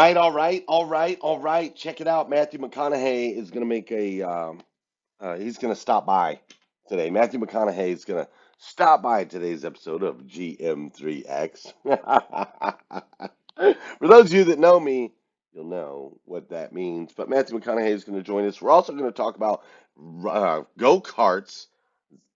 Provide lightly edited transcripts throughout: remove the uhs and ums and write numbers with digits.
All right. Check it out. Matthew McConaughey is going to make he's going to stop by today. Matthew McConaughey is going to stop by today's episode of GM3X. For those of you that know me, you'll know what that means. But Matthew McConaughey is going to join us. We're also going to talk about go-karts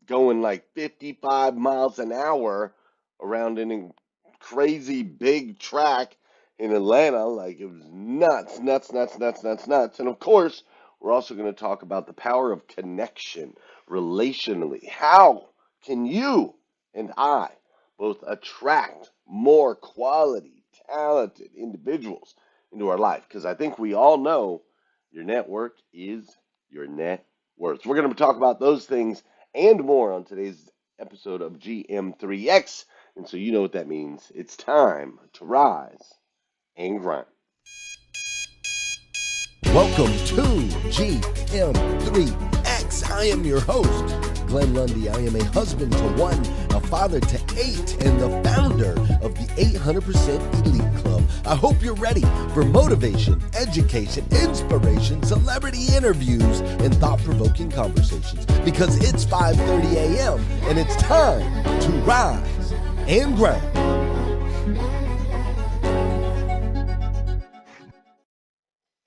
going like 55 miles an hour around an crazy big track in Atlanta. Like it was nuts, nuts, nuts, nuts, nuts, nuts. And of course, we're also going to talk about the power of connection relationally. How can you and I both attract more quality, talented individuals into our life? Because I think we all know your network is your net worth. We're going to talk about those things and more on today's episode of GM3X. And so you know what that means. It's time to rise and grind. Welcome to GM3X. I am your host, Glenn Lundy. I am a husband to one, a father to eight, and the founder of the 800% Elite Club. I hope you're ready for motivation, education, inspiration, celebrity interviews, and thought-provoking conversations because it's 5:30 a.m. and it's time to rise and grind.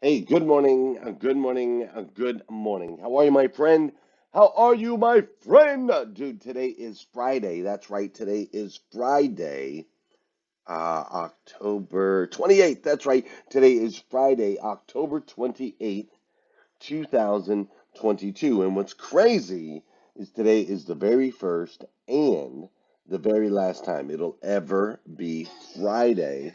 Hey, good morning, good morning, good morning. How are you, my friend? How are you, my friend? Dude, today is Friday. That's right, today is Friday, October 28th. That's right, today is Friday, October 28th, 2022. And what's crazy is today is the very first and the very last time it'll ever be Friday,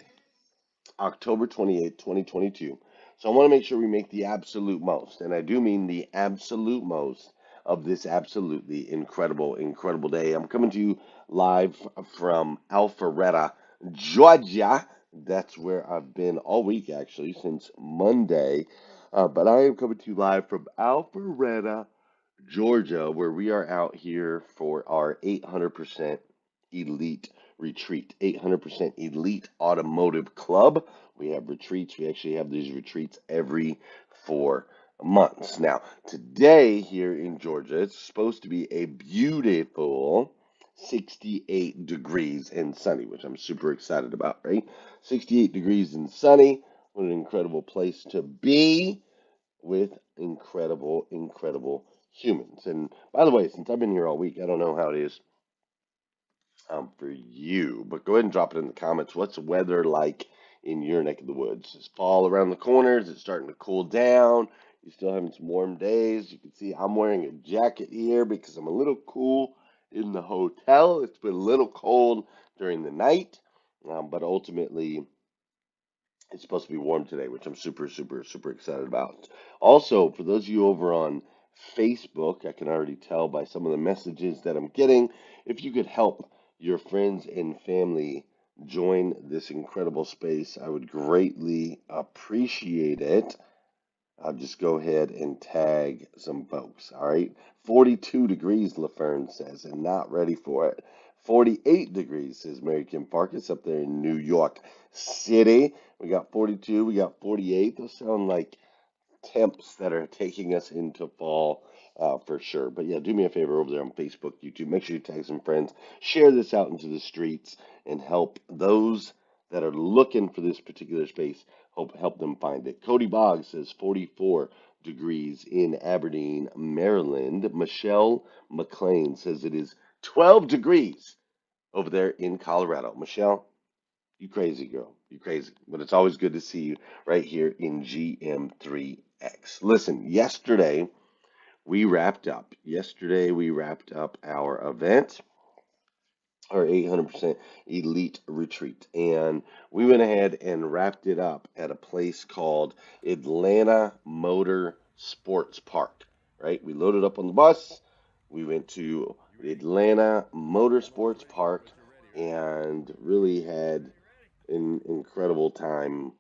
October 28th, 2022. So I want to make sure we make the absolute most, and I do mean the absolute most of this absolutely incredible, incredible day. I'm coming to you live from Alpharetta, Georgia. That's where I've been all week, actually, since Monday. But I am coming to you live from Alpharetta, Georgia, where we are out here for our 800% Elite Retreat, 800% Elite Automotive Club. We have retreats. We actually have these retreats every 4 months. Now, today here in Georgia, it's supposed to be a beautiful 68 degrees and sunny, which I'm super excited about, right? 68 degrees and sunny. What an incredible place to be with incredible, incredible humans. And by the way, since I've been here all week, I don't know how it is for you, but go ahead and drop it in the comments. What's the weather like in your neck of the woods? Is fall around the corners? It's starting to cool down. You still having some warm days. You can see I'm wearing a jacket here because I'm a little cool in the hotel. It's been a little cold during the night, but ultimately it's supposed to be warm today, which I'm super, super, super excited about. Also, for those of you over on Facebook, I can already tell by some of the messages that I'm getting, if you could help your friends and family join this incredible space, I would greatly appreciate it. I'll just go ahead and tag some folks. All right. 42 degrees, LaFern says, and not ready for it. 48 degrees, says Mary Kim Farkas up there in New York City. We got 42, we got 48. Those sound like temps that are taking us into fall for sure. But yeah, do me a favor over there on Facebook, YouTube. Make sure you tag some friends, share this out into the streets, and help those that are looking for this particular space. Help them find it. Cody Boggs says 44 degrees in Aberdeen, Maryland. Michelle McLean says it is 12 degrees over there in Colorado. Michelle, you crazy girl. You crazy. But it's always good to see you right here in GM3X. Listen, yesterday we wrapped up. Yesterday we wrapped up our event, our 800% Elite Retreat. And we went ahead and wrapped it up at a place called Atlanta Motor Sports Park, right? We loaded up on the bus. We went to Atlanta Motorsports Park and really had an incredible time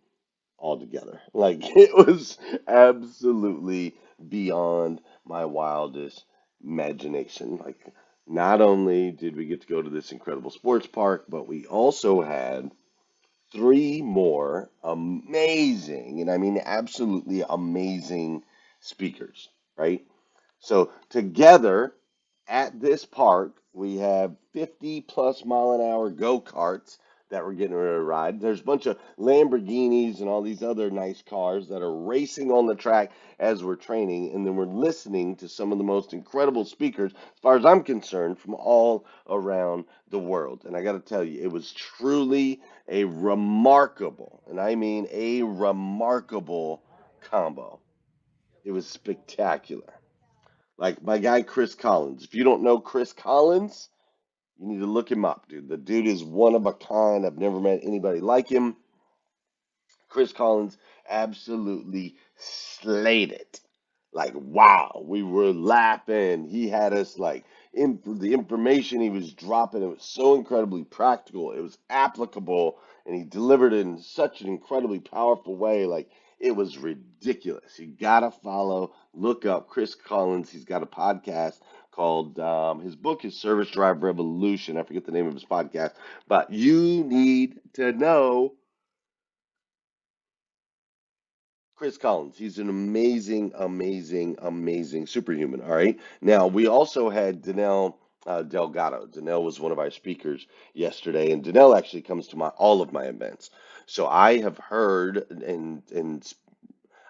altogether. Like it was absolutely beyond my wildest imagination. Like not only did we get to go to this incredible sports park, but we also had three more amazing, and I mean absolutely amazing speakers, right? So together at this park, we have 50 plus mile an hour go-karts that we're getting ready to ride. There's a bunch of Lamborghinis and all these other nice cars that are racing on the track as we're training, and then we're listening to some of the most incredible speakers, as far as I'm concerned, from all around the world. And I got to tell you, it was truly a remarkable, and I mean a remarkable combo. It was spectacular. Like my guy Chris Collins. If you don't know Chris Collins, you need to look him up, dude. The dude is one of a kind. I've never met anybody like him. Chris Collins absolutely slayed it. Like, wow, we were laughing. He had us like the information he was dropping. It was so incredibly practical. It was applicable, and he delivered it in such an incredibly powerful way. Like, it was ridiculous. You gotta follow, look up Chris Collins. He's got a podcast called his book is Service Drive Revolution. I forget the name of his podcast, but you need to know Chris Collins. He's an amazing, amazing, amazing superhuman. All right. Now, we also had Danelle Delgado. Danelle was one of our speakers yesterday, and Danelle actually comes to my all of my events. So I have heard and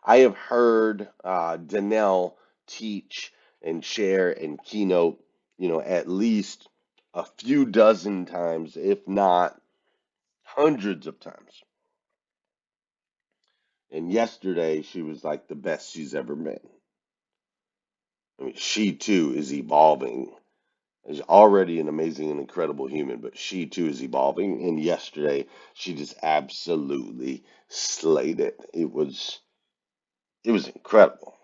I have heard Danelle teach and share and keynote, at least a few dozen times, if not hundreds of times. And yesterday, she was like the best she's ever been. I mean, she too is evolving. She's already an amazing and incredible human, but she too is evolving. And yesterday, she just absolutely slayed it. It was incredible.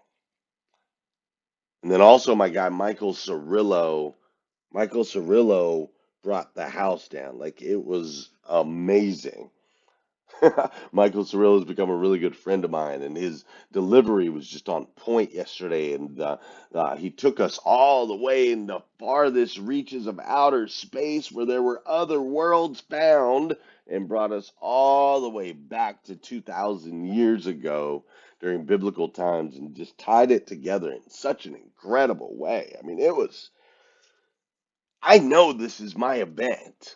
And then also my guy Michael Cirillo. Michael Cirillo brought the house down. Like it was amazing. Michael Cirillo has become a really good friend of mine, and his delivery was just on point yesterday. And he took us all the way in the farthest reaches of outer space where there were other worlds found, and brought us all the way back to 2,000 years ago during biblical times, and just tied it together in such an incredible way. I mean, it was. I know this is my event.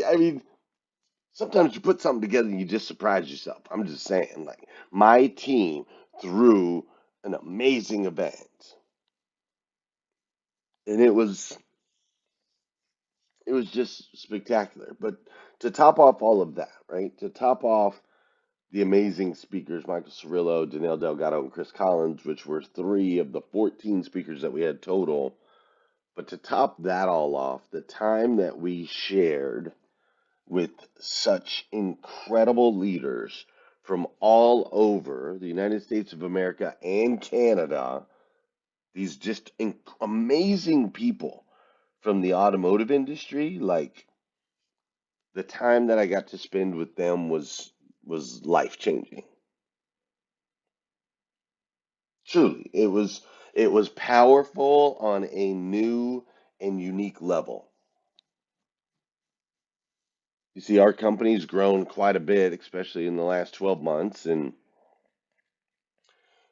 I mean, sometimes you put something together and you just surprise yourself. I'm just saying, like my team threw an amazing event, and it was just spectacular. But to top off all of that, right? To top off the amazing speakers, Michael Cirillo, Danelle Delgado, and Chris Collins, which were three of the 14 speakers that we had total. But to top that all off, the time that we shared with such incredible leaders from all over the United States of America and Canada, these just amazing people from the automotive industry, like the time that I got to spend with them was life changing. Truly, it was powerful on a new and unique level. You see, our company's grown quite a bit, especially in the last 12 months, and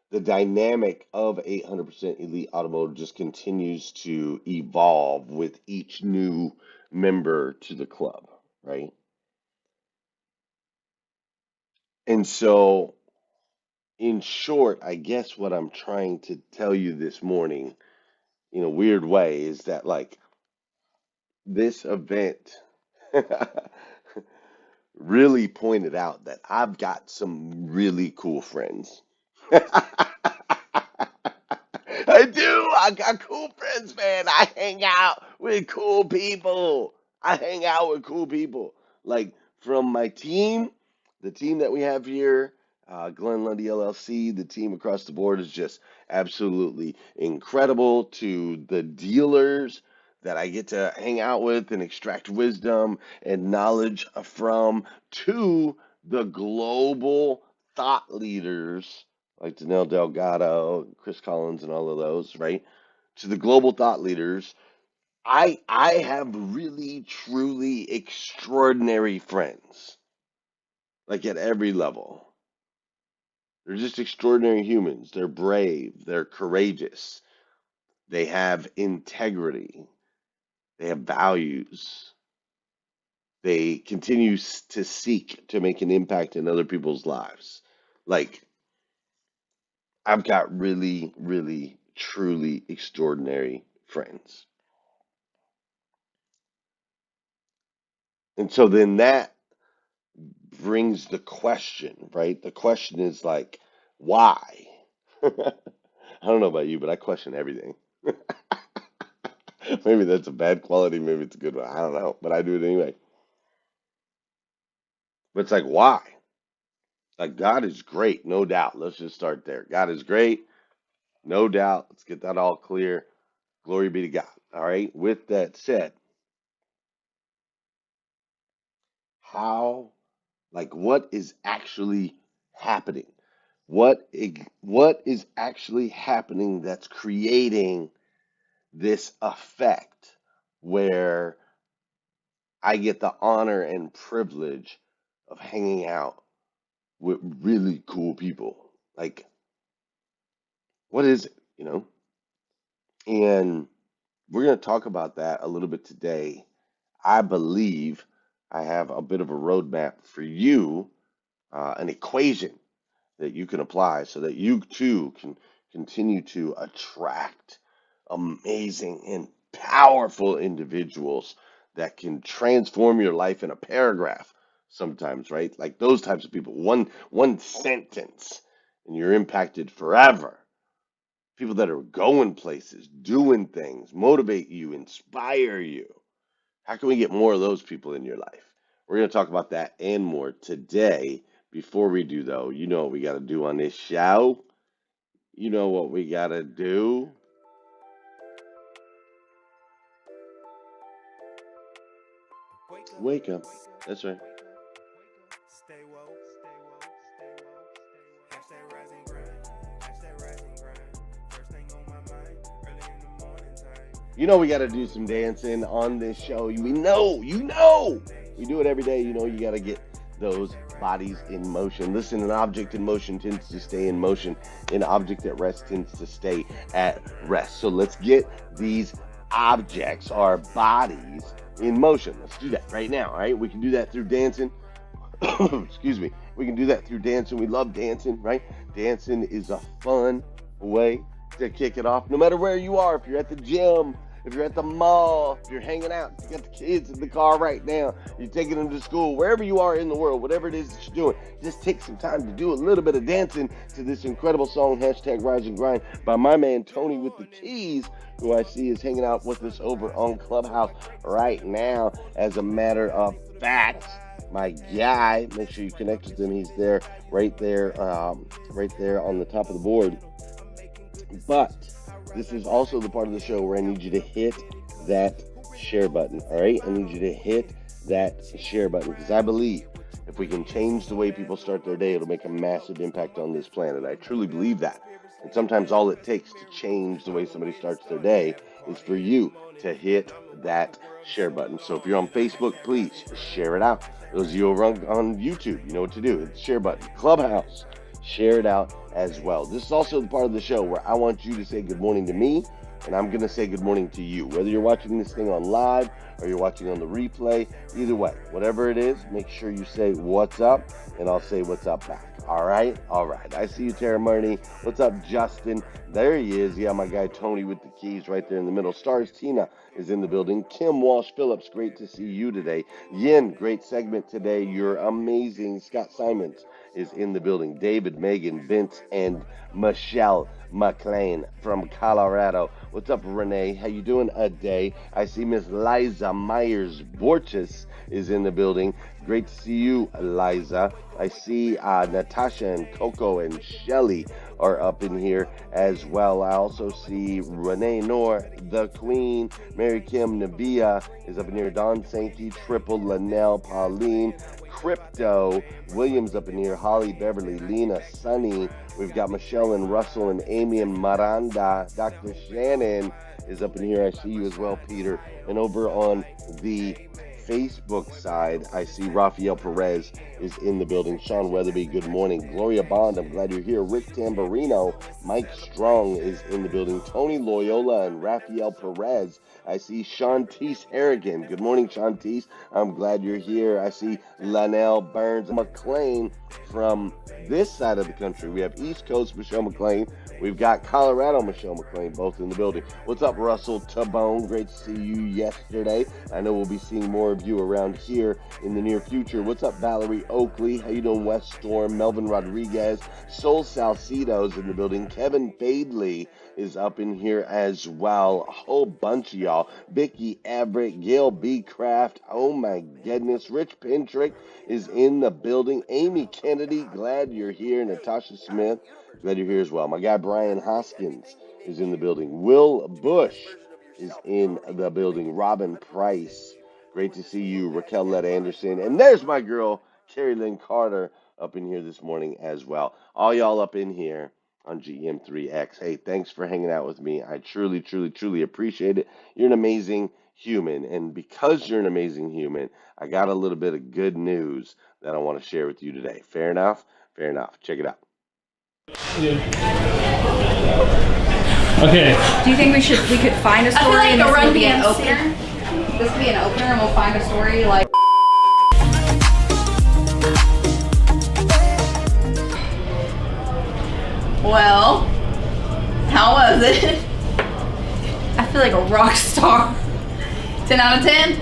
the dynamic of 800% Elite Automotive just continues to evolve with each new member to the club, right? And so, in short, I guess what I'm trying to tell you this morning, in a weird way, is that like this event really pointed out that I've got some really cool friends. I do. I got cool friends, man. I hang out with cool people. I hang out with cool people. Like from my team, the team that we have here, Glenn Lundy LLC, the team across the board is just absolutely incredible. To the dealers that I get to hang out with and extract wisdom and knowledge from, to the global thought leaders like Danelle Delgado, Chris Collins, and all of those, right? To the global thought leaders I have really truly extraordinary friends, like at every level. They're just extraordinary humans. They're brave, they're courageous, they have integrity, they have values. They continue to seek to make an impact in other people's lives. Like, I've got really, really, truly extraordinary friends. And so then that brings the question, right? The question is like, why? I don't know about you, but I question everything. Maybe that's a bad quality, maybe it's a good one. I don't know, but I do it anyway. But it's like, why? Like, God is great, no doubt. Let's just start there. God is great, no doubt. Let's get that all clear. Glory be to God. All right. With that said, how, like, what is actually happening? What is actually happening that's creating this effect where I get the honor and privilege of hanging out with really cool people? Like, what is it, you know? And we're going to talk about that a little bit today. I believe I have a bit of a roadmap for you, an equation that you can apply so that you too can continue to attract amazing and powerful individuals that can transform your life in a paragraph sometimes, right? Like those types of people. One sentence and you're impacted forever. People that are going places, doing things, motivate you, inspire you. How can we get more of those people in your life? We're going to talk about that and more today. Before we do, though, you know what we got to do on this show? You know what we got to do? Wake up. That's right. You know we got to do some dancing on this show. We know, we do it every day. You know you got to get those bodies in motion. Listen, an object in motion tends to stay in motion. An object at rest tends to stay at rest. So let's get these objects, our bodies, in motion. Let's do that right now. All right, we can do that through dancing. Excuse me. We can do that through dancing. We love dancing, right? Dancing is a fun way to kick it off. No matter where you are, if you're at the gym, if you're at the mall, if you're hanging out, you got the kids in the car right now, you're taking them to school, wherever you are in the world, whatever it is that you're doing, just take some time to do a little bit of dancing to this incredible song, hashtag Rise and Grind, by my man Tony with the Keys, who I see is hanging out with us over on Clubhouse right now. As a matter of fact, my guy, make sure you connect with him. He's there, right there on the top of the board. But this is also the part of the show where I need you to hit that share button. All right, I need you to hit that share button because I believe if we can change the way people start their day, it'll make a massive impact on this planet. I truly believe that. And sometimes all it takes to change the way somebody starts their day is for you to hit that share button. So if you're on Facebook, please share it out. Those of you over on YouTube, you know what to do. Hit the share button. Clubhouse, share it out as well. This is also the part of the show where I want you to say good morning to me, and I'm going to say good morning to you. Whether you're watching this thing on live or you're watching on the replay, either way, whatever it is, make sure you say what's up, and I'll say what's up back. All right? All right. I see you, Tara Marney. What's up, Justin? There he is. Yeah, my guy Tony with the keys right there in the middle. Stars Tina is in the building. Kim Walsh-Phillips, great to see you today. Yin, great segment today. You're amazing. Scott Simons is in the building. David, Megan, Vince, and Michelle McLean from Colorado. What's up, Renee? How you doing a day? I see Miss Liza Myers-Borges is in the building. Great to see you, Liza. I see Natasha and Coco and Shelly are up in here as well. I also see Renee Noor, the Queen, Mary Kim Nabia is up in here. Don Sankey, Triple, Linnell, Pauline, Crypto. Williams up in here. Holly, Beverly, Lena, Sunny. We've got Michelle and Russell and Amy and Miranda. Dr. Shannon is up in here. I see you as well, Peter. And over on the Facebook side, I see Rafael Perez is in the building. Sean Weatherby, good morning. Gloria Bond, I'm glad you're here. Rick Tamburino, Mike Strong is in the building. Tony Loyola and Rafael Perez. I see Shantice Harrigan. Good morning, Shantice. I'm glad you're here. I see Lanelle Burns McLean from this side of the country. We have East Coast Michelle McLean. We've got Colorado Michelle McLean, both in the building. What's up, Russell Tabone? Great to see you yesterday. I know we'll be seeing more of you around here in the near future. What's up, Valerie Oakley? How you doing, West Storm? Melvin Rodriguez. Sol Salcido's in the building. Kevin Fadley is up in here as well. A whole bunch of y'all. Vicky Everett, Gail B. Craft. Oh my goodness. Rich Pintrick is in the building. Amy Kennedy, glad you're here. Natasha Smith, glad you're here as well. My guy Brian Hoskins is in the building. Will Bush is in the building. Robin Price, great to see you. Raquel Lett Anderson. And there's my girl, Carrie Lynn Carter, up in here this morning as well. All y'all up in here on GM3X. Hey, thanks for hanging out with me. I truly, truly, truly appreciate it. You're an amazing human. And because you're an amazing human, I got a little bit of good news that I want to share with you today. Fair enough? Fair enough. Check it out. Yeah. Okay. Do you think we could find a story? I feel like and a this run could be an DMC. opener? This could be an opener and we'll find a story like. Well, how was it? I feel like a rock star. 10 out of 10?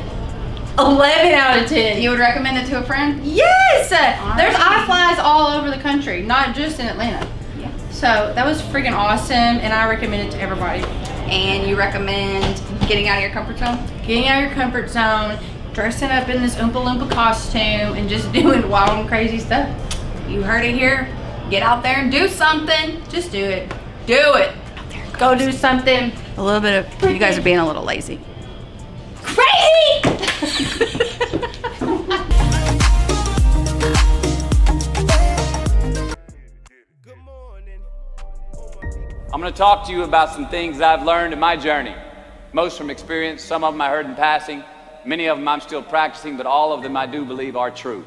11 out of 10. You would recommend it to a friend? Yes! All There's right. iFlies all over the country, not just in Atlanta. Yeah. So that was freaking awesome, and I recommend it to everybody. And you recommend getting out of your comfort zone? Getting out of your comfort zone, dressing up in this Oompa Loompa costume, and just doing wild and crazy stuff. You heard it here. Get out there and do something. Just do it. Do it. Go do something. A little bit of, you guys are being a little lazy. Crazy! I'm going to talk to you about some things I've learned in my journey. Most from experience, some of them I heard in passing, many of them I'm still practicing, but all of them I do believe are true.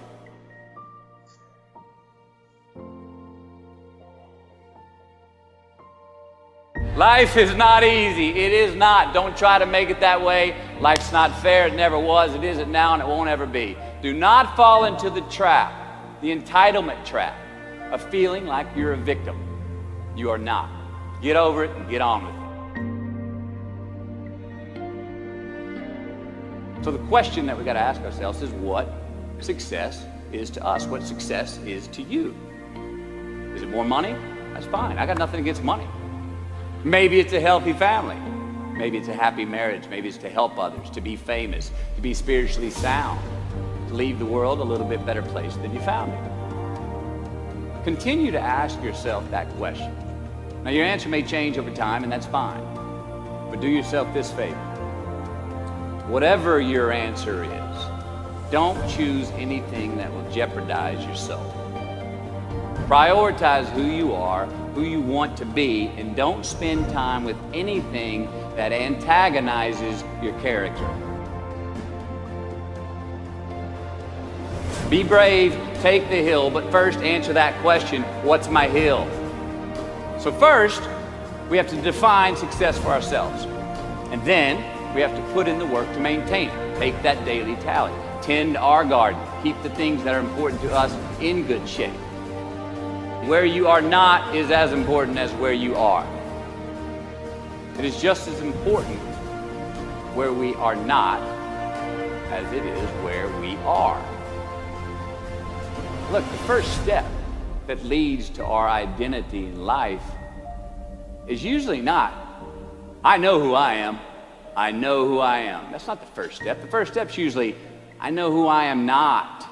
Life is not easy. It is not. Don't try to make it that way. Life's not fair. It never was. It isn't now, and it won't ever be. Do not fall into the trap, the entitlement trap, of feeling like you're a victim. You are not. Get over it and get on with it. So the question that we got to ask ourselves is what success is to us, what success is to you. Is it more money? That's fine. I got nothing against money. Maybe it's a healthy family. Maybe it's a happy marriage. Maybe it's to help others, to be famous, to be spiritually sound, to leave the world a little bit better place than you found it. Continue to ask yourself that question. Now, your answer may change over time, and that's fine. But do yourself this favor. Whatever your answer is, don't choose anything that will jeopardize your soul. Prioritize who you are, who you want to be, and don't spend time with anything that antagonizes your character. Be brave, take the hill, but first answer that question, what's my hill? So first, we have to define success for ourselves. And then we have to put in the work to maintain it. Take that daily tally. Tend our garden. Keep the things that are important to us in good shape. Where you are not is as important as where you are. It is just as important where we are not as it is where we are. Look, the first step that leads to our identity in life is usually not, I know who I am. I know who I am. That's not the first step. The first step's usually, I know who I am not.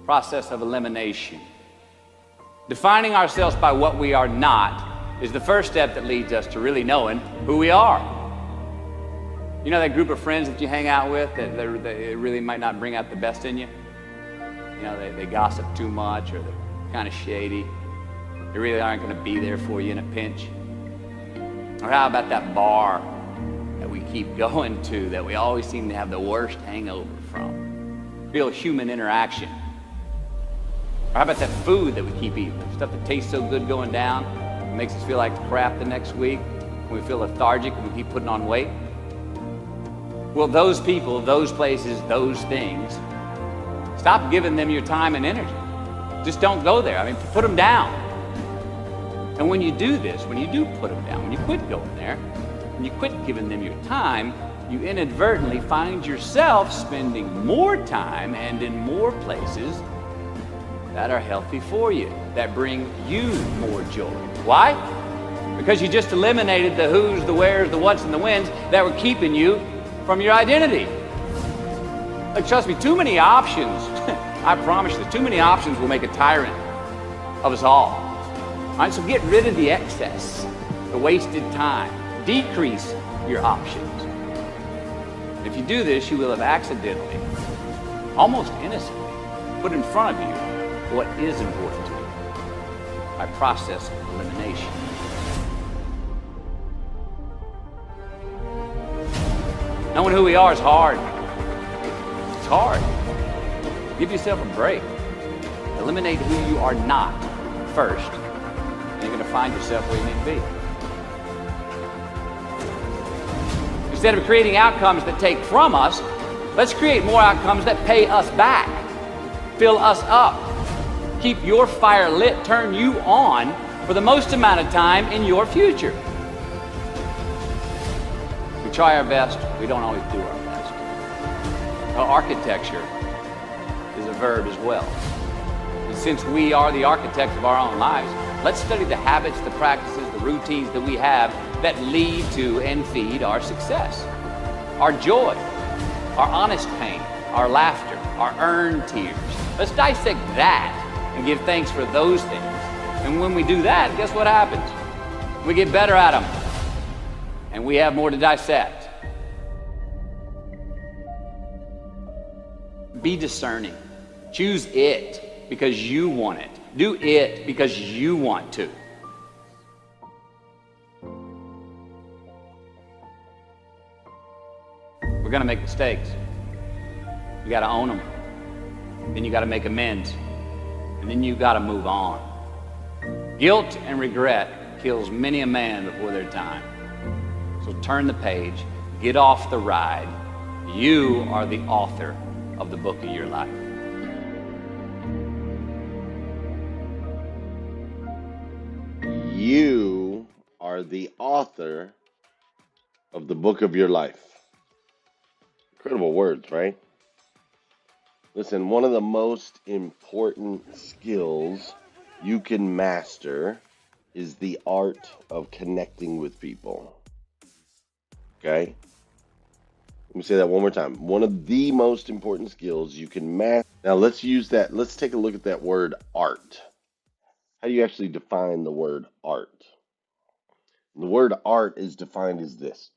Process of elimination. Defining ourselves by what we are not is the first step that leads us to really knowing who we are. You know that group of friends that you hang out with that really might not bring out the best in you? You know, they gossip too much or they're kind of shady. They really aren't going to be there for you in a pinch. Or how about that bar that we keep going to that we always seem to have the worst hangover from? Real human interaction. Or how about that food that we keep eating? Stuff that tastes so good going down, it makes us feel like crap the next week. We feel lethargic and we keep putting on weight. Well, those people, those places, those things, stop giving them your time and energy. Just don't go there. I mean, put them down. And when you do this, when you do put them down, when you quit going there, when you quit giving them your time, you inadvertently find yourself spending more time and in more places that are healthy for you, that bring you more joy. Why? Because you just eliminated the who's, the where's, the what's, and the when's that were keeping you from your identity. Like, trust me, too many options, I promise you, too many options will make a tyrant of us all. All right, so get rid of the excess, the wasted time. Decrease your options. If you do this, you will have accidentally, almost innocently, put in front of you what is important to you by process elimination. Knowing who we are is hard. It's hard. Give yourself a break. Eliminate who you are not first, and you're going to find yourself where you need to be. Instead of creating outcomes that take from us, let's create more outcomes that pay us back, fill us up, keep your fire lit, turn you on for the most amount of time in your future. We try our best, we don't always do our best. Well, architecture is a verb as well. And since we are the architects of our own lives, let's study the habits, the practices, the routines that we have that lead to and feed our success. Our joy, our honest pain, our laughter, our earned tears. Let's dissect that and give thanks for those things. And when we do that, guess what happens? We get better at them. And we have more to dissect. Be discerning. Choose it because you want it. Do it because you want to. We're going to make mistakes. You got to own them. Then you got to make amends. And then you got to move on. Guilt and regret kills many a man before their time. So turn the page, get off the ride. You are the author of the book of your life. You are the author of the book of your life. Incredible words, right? Listen, one of the most important skills you can master is the art of connecting with people. Okay? Let me say that one more time. One of the most important skills you can master. Now let's use that. Let's take a look at that word art. How do you actually define the word art? The word art is defined as this: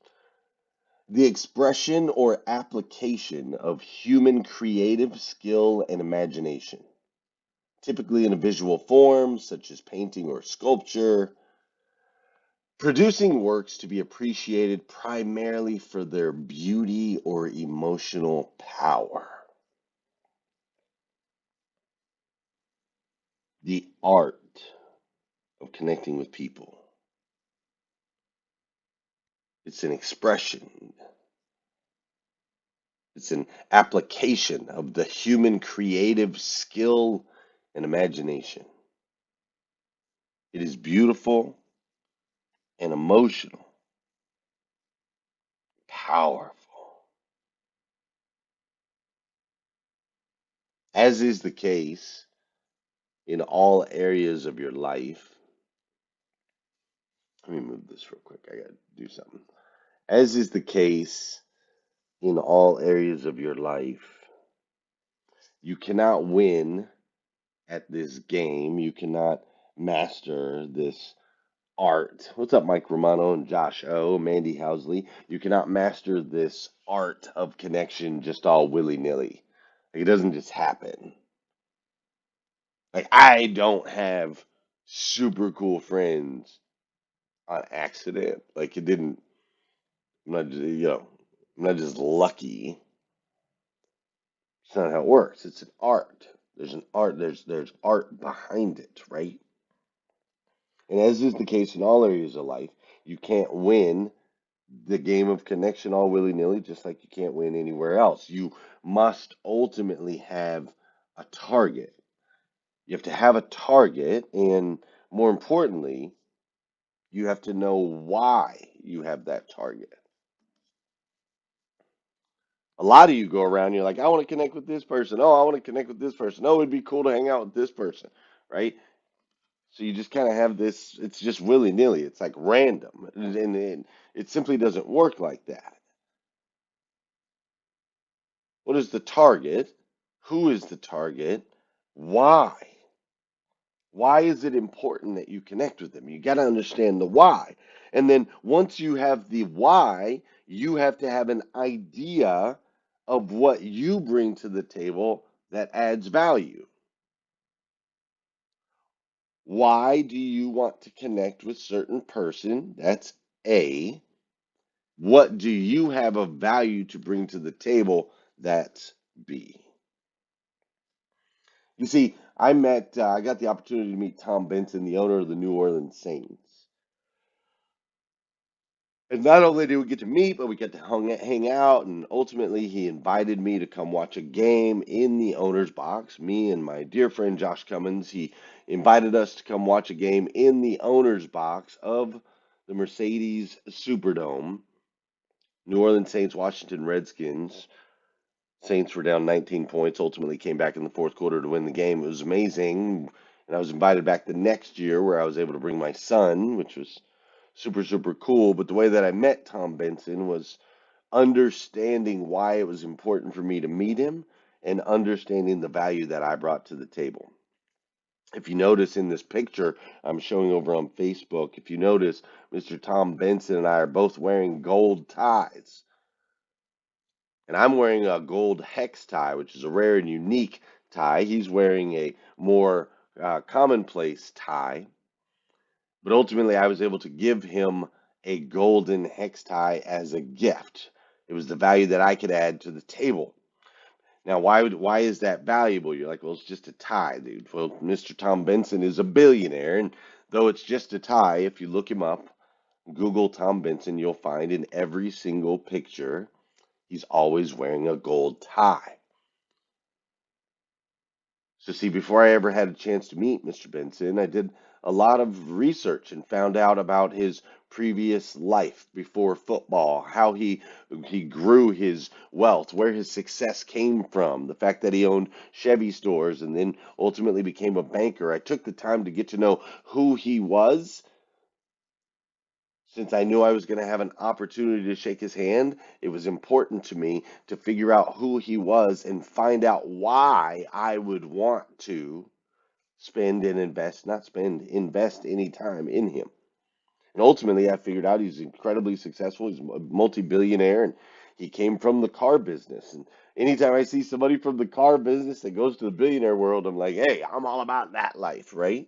the expression or application of human creative skill and imagination, typically in a visual form such as painting or sculpture, producing works to be appreciated primarily for their beauty or emotional power. The art of connecting with people. It's an expression. It's an application of the human creative skill and imagination. It is beautiful and emotional, powerful. As is the case in all areas of your life. Let me move this real quick. I got to do something. As is the case in all areas of your life, you cannot win at this game. You cannot master this art. What's up, Mike Romano and Josh O, Mandy Housley? You cannot master this art of connection just all willy-nilly. Like, it doesn't just happen. Like, I don't have super cool friends on accident. Like, it didn't, I'm not, I'm not just lucky. It's not how it works. It's an art. There's an art. There's art behind it, right? And as is the case in all areas of life, you can't win the game of connection all willy nilly, just like you can't win anywhere else. You must ultimately have a target. You have to have a target, and more importantly, you have to know why you have that target. A lot of you go around, you're like, I want to connect with this person. Oh, I want to connect with this person. Oh, it'd be cool to hang out with this person, right? So you just kind of have this, it's just willy nilly. It's like random. And it simply doesn't work like that. What is the target? Who is the target? Why? Why is it important that you connect with them? You got to understand the why. And then once you have the why, you have to have an idea of what you bring to the table that adds value. Why do you want to connect with certain person? That's A. What do you have of value to bring to the table? That's B. You see, I got the opportunity to meet Tom Benson, the owner of the New Orleans Saints. And not only did we get to meet, but we got to hang out, and ultimately he invited me to come watch a game in the owner's box. Me and my dear friend Josh Cummins, he invited us to come watch a game in the owner's box of the Mercedes Superdome. New Orleans Saints, Washington Redskins. Saints were down 19 points, ultimately came back in the fourth quarter to win the game. It was amazing. And I was invited back the next year where I was able to bring my son, which was super, super cool. But the way that I met Tom Benson was understanding why it was important for me to meet him and understanding the value that I brought to the table. If you notice in this picture I'm showing over on Facebook, if you notice, Mr. Tom Benson and I are both wearing gold ties. And I'm wearing a gold hex tie, which is a rare and unique tie. He's wearing a more commonplace tie. But ultimately, I was able to give him a golden hex tie as a gift. It was the value that I could add to the table. Now, why is that valuable? You're like, well, it's just a tie, dude. Well, Mr. Tom Benson is a billionaire, and though it's just a tie, if you look him up, Google Tom Benson, you'll find in every single picture he's always wearing a gold tie. So, see, before I ever had a chance to meet Mr. Benson, I did a lot of research and found out about his previous life before football, how he grew his wealth, where his success came from, the fact that he owned Chevy stores and then ultimately became a banker. I took the time to get to know who he was. Since I knew I was going to have an opportunity to shake his hand, it was important to me to figure out who he was and find out why I would want to spend and invest, not spend, invest any time in him. And ultimately, I figured out he's incredibly successful. He's a multi-billionaire, and he came from the car business. And anytime I see somebody from the car business that goes to the billionaire world, I'm like, hey, I'm all about that life, right?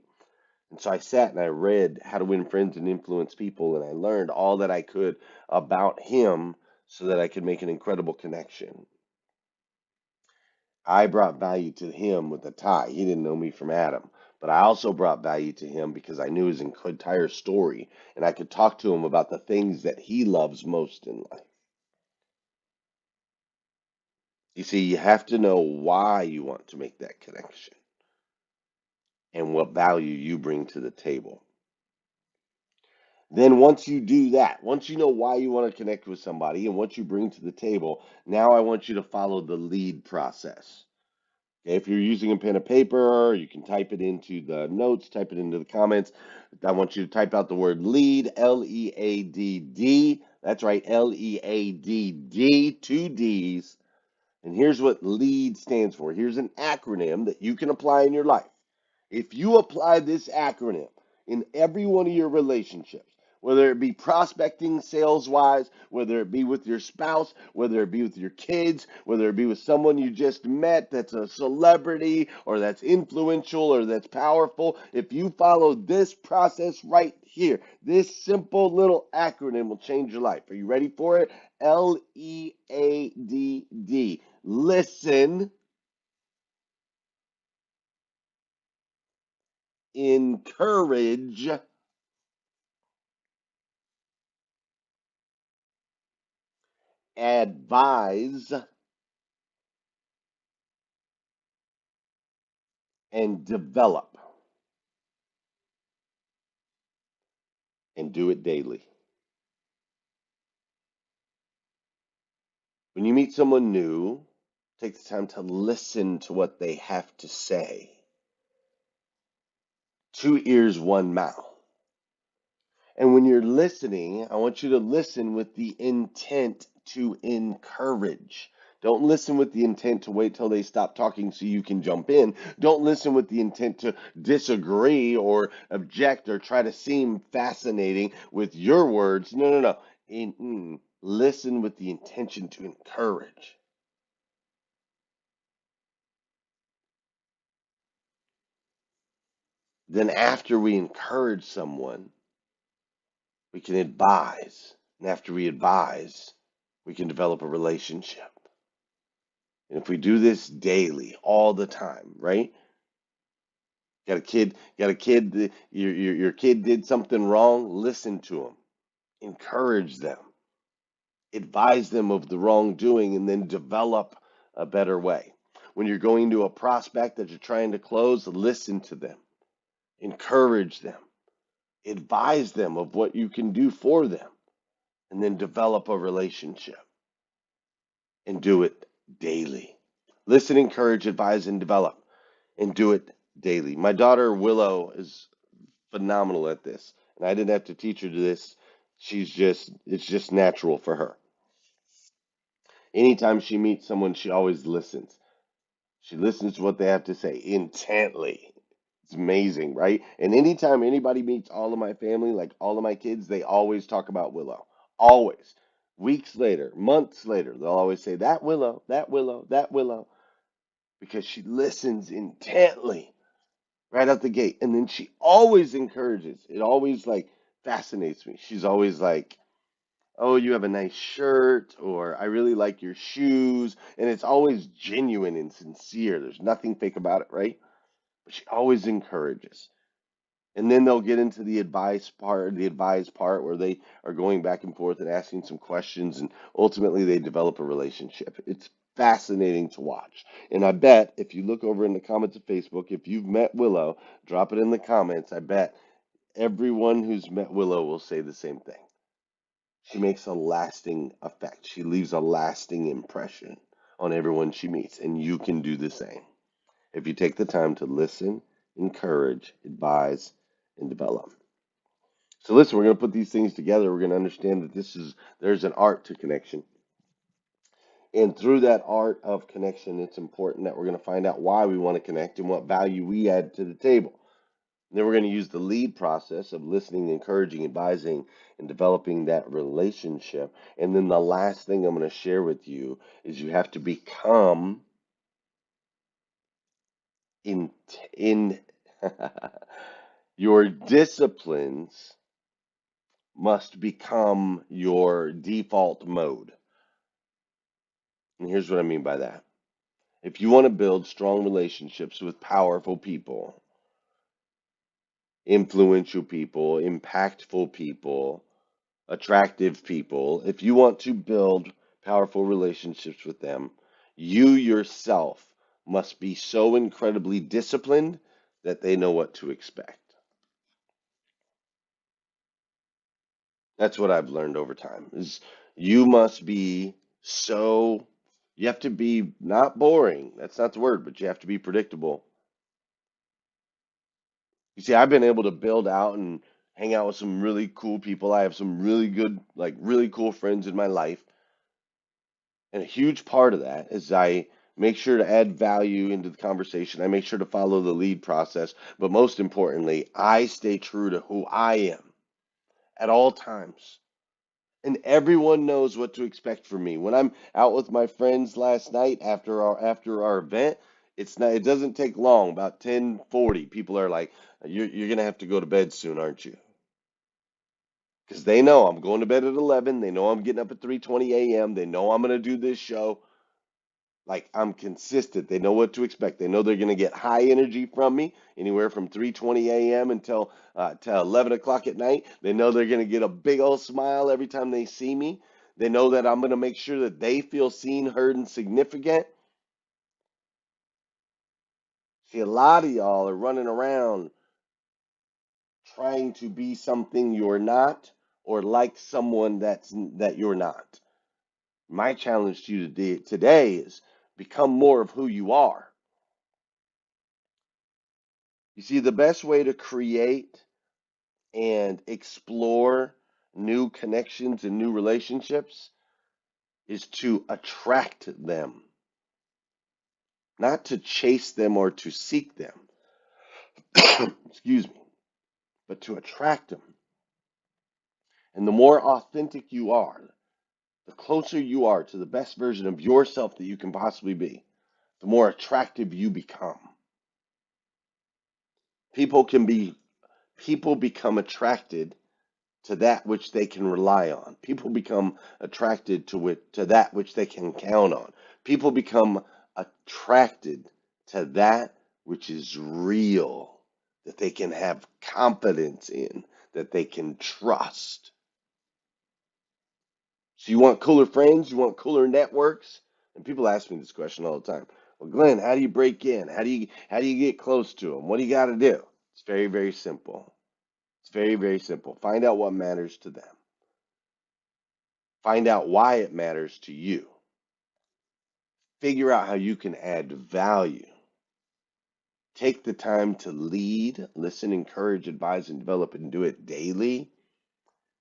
And so I sat and I read How to Win Friends and Influence People, and I learned all that I could about him so that I could make an incredible connection. I brought value to him with a tie. He didn't know me from Adam, but I also brought value to him because I knew his entire story and I could talk to him about the things that he loves most in life. You see, you have to know why you want to make that connection and what value you bring to the table. Then once you do that, once you know why you want to connect with somebody and what you bring to the table, now I want you to follow the lead process. Okay, if you're using a pen and paper, you can type it into the notes, type it into the comments. I want you to type out the word lead, Leadd. That's right, Leadd, two D's. And here's what LEAD stands for. Here's an acronym that you can apply in your life. If you apply this acronym in every one of your relationships, whether it be prospecting sales wise, whether it be with your spouse, whether it be with your kids, whether it be with someone you just met that's a celebrity or that's influential or that's powerful. If you follow this process right here, this simple little acronym will change your life. Are you ready for it? LEADD. Listen, encourage, advise, and develop, and do it daily. When you meet someone new, take the time to listen to what they have to say. Two ears, one mouth. And when you're listening, I want you to listen with the intent to encourage. Don't listen with the intent to wait till they stop talking so you can jump in. Don't listen with the intent to disagree or object or try to seem fascinating with your words. No, no, no. Listen with the intention to encourage. Then, after we encourage someone, we can advise. And after we advise, we can develop a relationship. And if we do this daily, all the time, right? Got a kid, your kid did something wrong, listen to them, encourage them, advise them of the wrongdoing, and then develop a better way. When you're going to a prospect that you're trying to close, listen to them, encourage them, advise them of what you can do for them, and then develop a relationship and do it daily. Listen, encourage, advise, and develop and do it daily. My daughter Willow is phenomenal at this, and I didn't have to teach her this. It's just natural for her. Anytime she meets someone, she always listens. She listens to what they have to say intently. It's amazing, right? And anytime anybody meets all of my family, like all of my kids, they always talk about Willow. Always. Weeks later, months later, they'll always say, that Willow, that Willow, that Willow, because she listens intently right out the gate. And then she always encourages. It always like fascinates me. She's always like, oh, you have a nice shirt, or I really like your shoes. And it's always genuine and sincere. There's nothing fake about it, right? But she always encourages. And then they'll get into the advice part where they are going back and forth and asking some questions, and ultimately they develop a relationship. It's fascinating to watch. And I bet if you look over in the comments of Facebook, if you've met Willow, drop it in the comments. I bet everyone who's met Willow will say the same thing. She makes a lasting effect. She leaves a lasting impression on everyone she meets, and you can do the same if you take the time to listen, encourage, advise, and develop. So listen, we're going to put these things together. We're going to understand that there's an art to connection. And through that art of connection, it's important that we're going to find out why we want to connect and what value we add to the table. And then we're going to use the lead process of listening, encouraging, advising, and developing that relationship. And then the last thing I'm going to share with you is you have to become in your disciplines must become your default mode. And here's what I mean by that. If you want to build strong relationships with powerful people, influential people, impactful people, attractive people, if you want to build powerful relationships with them, you yourself must be so incredibly disciplined that they know what to expect. That's what I've learned over time is you must be so you have to be not boring. That's not the word, but you have to be predictable. You see, I've been able to build out and hang out with some really cool people. I have some really good, like really cool friends in my life. And a huge part of that is I make sure to add value into the conversation. I make sure to follow the lead process. But most importantly, I stay true to who I am. at all times. And everyone knows what to expect from me. When I'm out with my friends last night after our event, it doesn't take long, about 10:40, people are like, you're gonna have to go to bed soon, aren't you? Because they know I'm going to bed at 11. They know I'm getting up at 3:20 a.m. They know I'm gonna do this show. Like I'm consistent. They know what to expect. They know they're going to get high energy from me anywhere from 3:20 a.m. until to 11 o'clock at night. They know they're going to get a big old smile every time they see me. They know that I'm going to make sure that they feel seen, heard, and significant. See, a lot of y'all are running around trying to be something you're not or like someone that you're not. My challenge to you today is become more of who you are. You see, the best way to create and explore new connections and new relationships is to attract them, not to chase them or to seek them. Excuse me, but to attract them. And the more authentic you are, the closer you are to the best version of yourself that you can possibly be, the more attractive you become. People can be People become attracted to that which they can rely on. People become attracted to that which they can count on. People become attracted to that which is real, that they can have confidence in, that they can trust. So you want cooler friends, you want cooler networks? And people ask me this question all the time. Well, Glenn, how do you break in? How do you get close to them? What do you got to do? It's very, very simple. It's very, very simple. Find out what matters to them. Find out why it matters to you. Figure out how you can add value. Take the time to lead, listen, encourage, advise, and develop, and do it daily,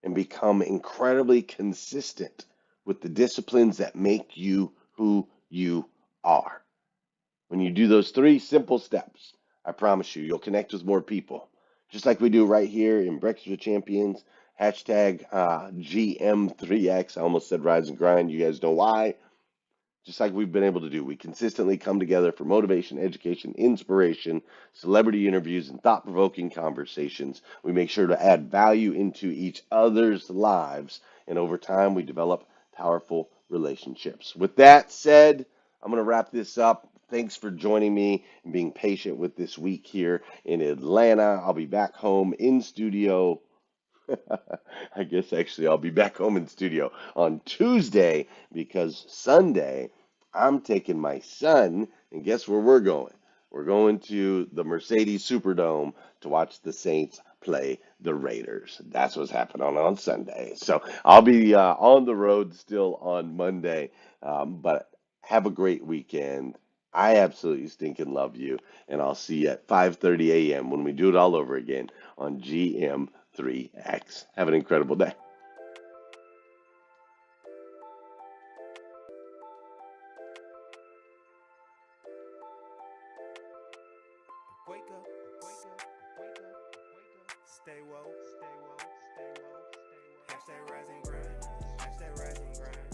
and become incredibly consistent with the disciplines that make you who you are. When you do those three simple steps, I promise you, you'll connect with more people. Just like we do right here in Breakfast with Champions, hashtag GM3X. I almost said Rise and Grind. You guys know why. Just like we've been able to do. We consistently come together for motivation, education, inspiration, celebrity interviews, and thought provoking conversations. We make sure to add value into each other's lives, and over time, we develop powerful relationships. With that said, I'm going to wrap this up. Thanks for joining me and being patient with this week here in Atlanta. I'll be back home in studio. I guess actually I'll be back home in studio on Tuesday because Sunday I'm taking my son, and guess where we're going? We're going to the Mercedes Superdome to watch the Saints play the Raiders. That's what's happening on Sunday. So I'll be on the road still on Monday, but have a great weekend. I absolutely stinking love you, and I'll see you at 5:30 a.m. when we do it all over again on GM3X. Have an incredible day. Wake up, wake up, wake up, wake up. Stay woke, stay woke, stay woke, stay woke. Hashtag rise and grind, hashtag rise and grind.